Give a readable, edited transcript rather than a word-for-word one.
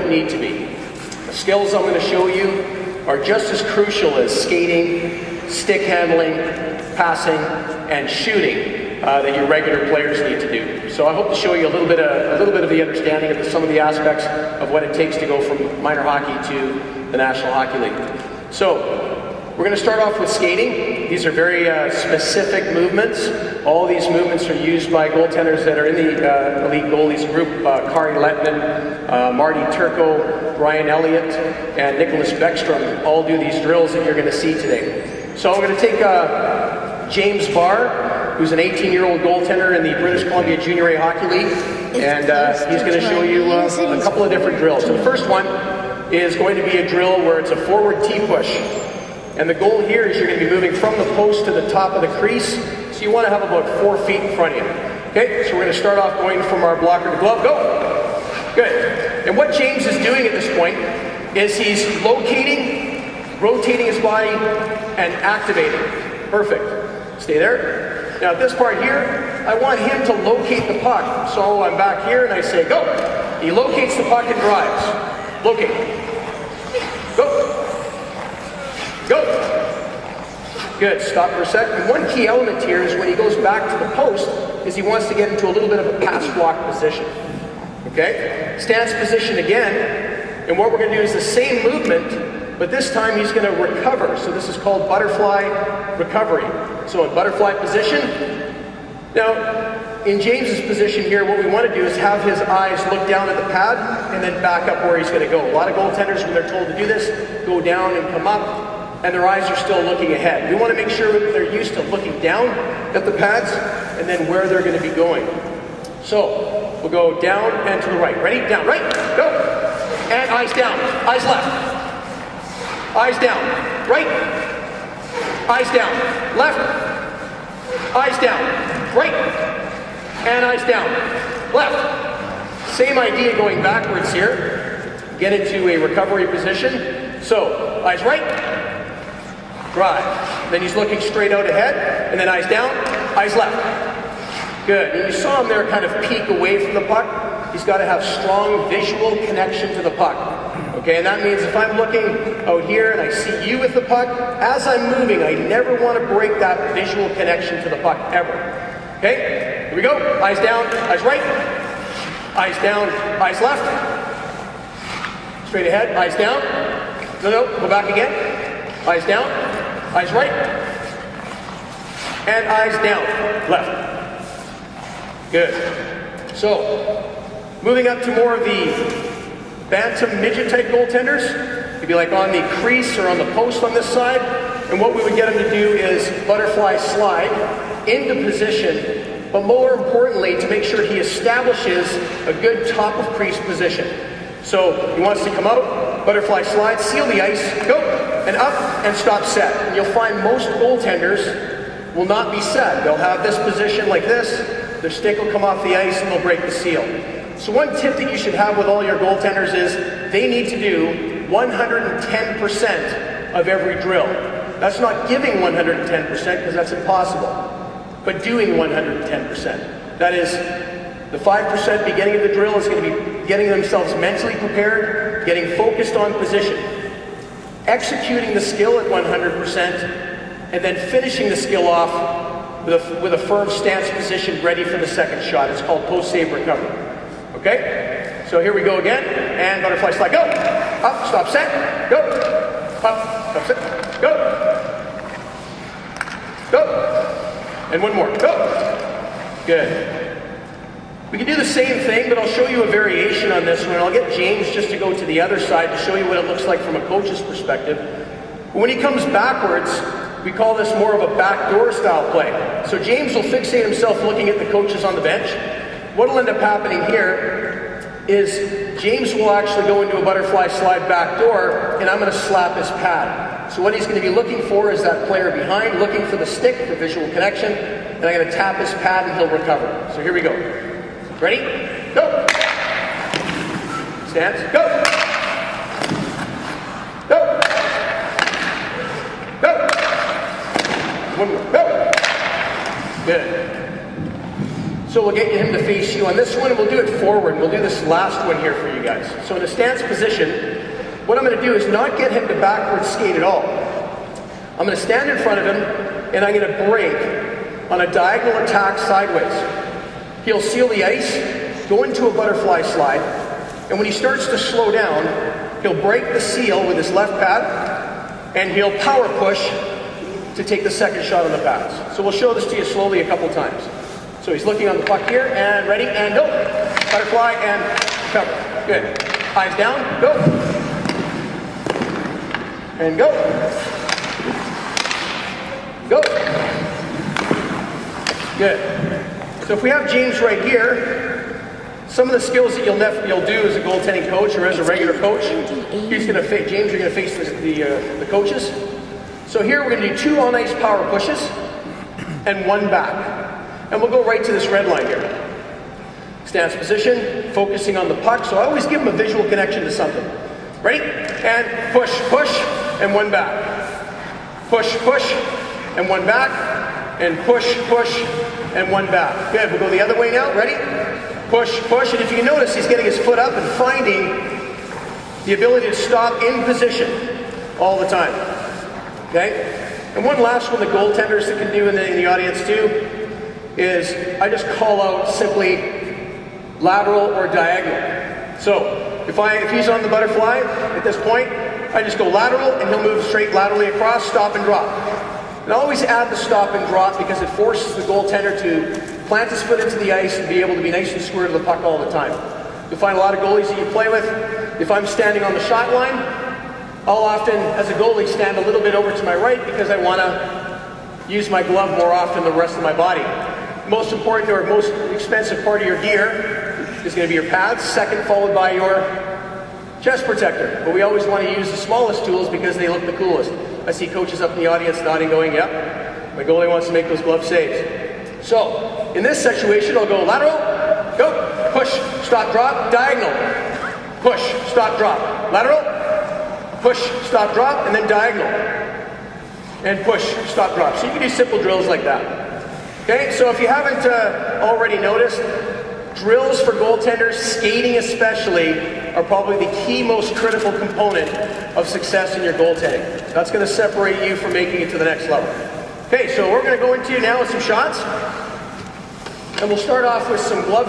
don't need to be. The skills I'm going to show you are just as crucial as skating, stick handling, passing, and shooting that your regular players need to do. So I hope to show you a little bit of the understanding of some of the aspects of what it takes to go from minor hockey to the National Hockey League. So we're going to start off with skating. These are very specific movements. All these movements are used by goaltenders that are in the Elite Goalies group. Kari Lettman, Marty Turco, Brian Elliott, and Nicholas Beckstrom all do these drills that you're going to see today. So I'm going to take James Barr, who's an 18-year-old goaltender in the British Columbia Junior A Hockey League, and he's going to show you a couple of different drills. So the first one is going to be a drill where it's a forward T-push. And the goal here is you're going to be moving from the post to the top of the crease, so you want to have about 4 feet in front of you. Okay, so we're going to start off going from our blocker to glove. Go! Good. And what James is doing at this point is he's locating, rotating his body, and activating. Perfect. Stay there. Now at this part here, I want him to locate the puck. So I'm back here and I say, go! He locates the puck and drives. Locate. Go! Go! Good, stop for a second. One key element here is when he goes back to the post, is he wants to get into a little bit of a pass block position. Okay? Stance position again, and what we're going to do is the same movement, but this time he's going to recover. So this is called butterfly recovery. So in butterfly position, now in James's position here, what we want to do is have his eyes look down at the pad and then back up where he's going to go. A lot of goaltenders, when they're told to do this, go down and come up, and their eyes are still looking ahead. We want to make sure that they're used to looking down at the pads and then where they're going to be going. So we'll go down and to the right. Ready? Down, right, go. And eyes down, eyes left. Eyes down, right. Eyes down, left. Eyes down, right. And eyes down, left. Same idea going backwards here. Get into a recovery position. So eyes right. Drive. Then he's looking straight out ahead, and then eyes down, eyes left. Good. And you saw him there kind of peek away from the puck. He's got to have strong visual connection to the puck. Okay, and that means if I'm looking out here and I see you with the puck, as I'm moving, I never want to break that visual connection to the puck, ever. Okay, here we go. Eyes down, eyes right. Eyes down, eyes left. Straight ahead, eyes down. No, go back again. Eyes down, eyes right, and eyes down, left. Good. So, moving up to more of the bantam midget type goaltenders. It'd be like on the crease or on the post on this side. And what we would get them to do is butterfly slide into position, but more importantly, to make sure he establishes a good top of crease position. So he wants to come out, butterfly slide, seal the ice, go, and up, and stop set. And you'll find most goaltenders will not be set. They'll have this position like this, their stick will come off the ice, and they'll break the seal. So one tip that you should have with all your goaltenders is they need to do 110% of every drill. That's not giving 110% because that's impossible, but doing 110%. That is, the 5% beginning of the drill is going to be getting themselves mentally prepared, getting focused on position, executing the skill at 100%, and then finishing the skill off with a firm stance position ready for the second shot. It's called post-save recovery. Okay? So here we go again, and butterfly slide, go! Up, stop, set, go! Up, stop, set, go! Go! And one more, go! Good. We can do the same thing, but I'll show you a variation on this one. I'll get James just to go to the other side to show you what it looks like from a coach's perspective. When he comes backwards, we call this more of a backdoor style play. So James will fixate himself looking at the coaches on the bench. What will end up happening here is James will actually go into a butterfly slide backdoor, and I'm going to slap his pad. So what he's going to be looking for is that player behind, looking for the stick for visual connection, and I'm going to tap his pad and he'll recover. So here we go. Ready? Go! Stance, go! Go! Go! One more, go! Good. So we'll get him to face you on this one, and we'll do it forward. We'll do this last one here for you guys. So in a stance position, what I'm going to do is not get him to backward skate at all. I'm going to stand in front of him, and I'm going to break on a diagonal attack sideways. He'll seal the ice, go into a butterfly slide, and when he starts to slow down, he'll break the seal with his left pad, and he'll power push to take the second shot on the pads. So we'll show this to you slowly a couple times. So he's looking on the puck here, and ready, and go. Butterfly, and cover. Good. Eyes down, go. And go. Go. Good. So if we have James right here, some of the skills that you'll do as a goaltending coach or as a regular coach, he's going to face, James, you're going to face the coaches. So here we're going to do 2 on-ice power pushes and 1 back. And we'll go right to this red line here. Stance position, focusing on the puck. So I always give them a visual connection to something. Ready? And push, push, and 1 back. Push, push, and 1 back. And push, push, and 1 back. Good, we'll go the other way now. Ready? Push, push, and if you notice, he's getting his foot up and finding the ability to stop in position all the time. Okay? And one last one the goaltenders that can do in the audience too is I just call out simply lateral or diagonal. So if he's on the butterfly at this point, I just go lateral and he'll move straight laterally across, stop and drop. And I always add the stop and drop because it forces the goaltender to plant his foot into the ice and be able to be nice and square to the puck all the time. You'll find a lot of goalies that you play with, if I'm standing on the shot line, I'll often, as a goalie, stand a little bit over to my right because I want to use my glove more often than the rest of my body. Most important or most expensive part of your gear is going to be your pads, second followed by your chest protector. But we always want to use the smallest tools because they look the coolest. I see coaches up in the audience nodding, going, yep, my goalie wants to make those glove saves. So, in this situation, I'll go lateral, go, push, stop, drop, diagonal, push, stop, drop, lateral, push, stop, drop, and then diagonal, and push, stop, drop. So you can do simple drills like that. Okay, so if you haven't already noticed, drills for goaltenders, skating especially, are probably the key most critical component of success in your goaltending. That's going to separate you from making it to the next level. Okay, so we're going to go into now with some shots, and we'll start off with some glove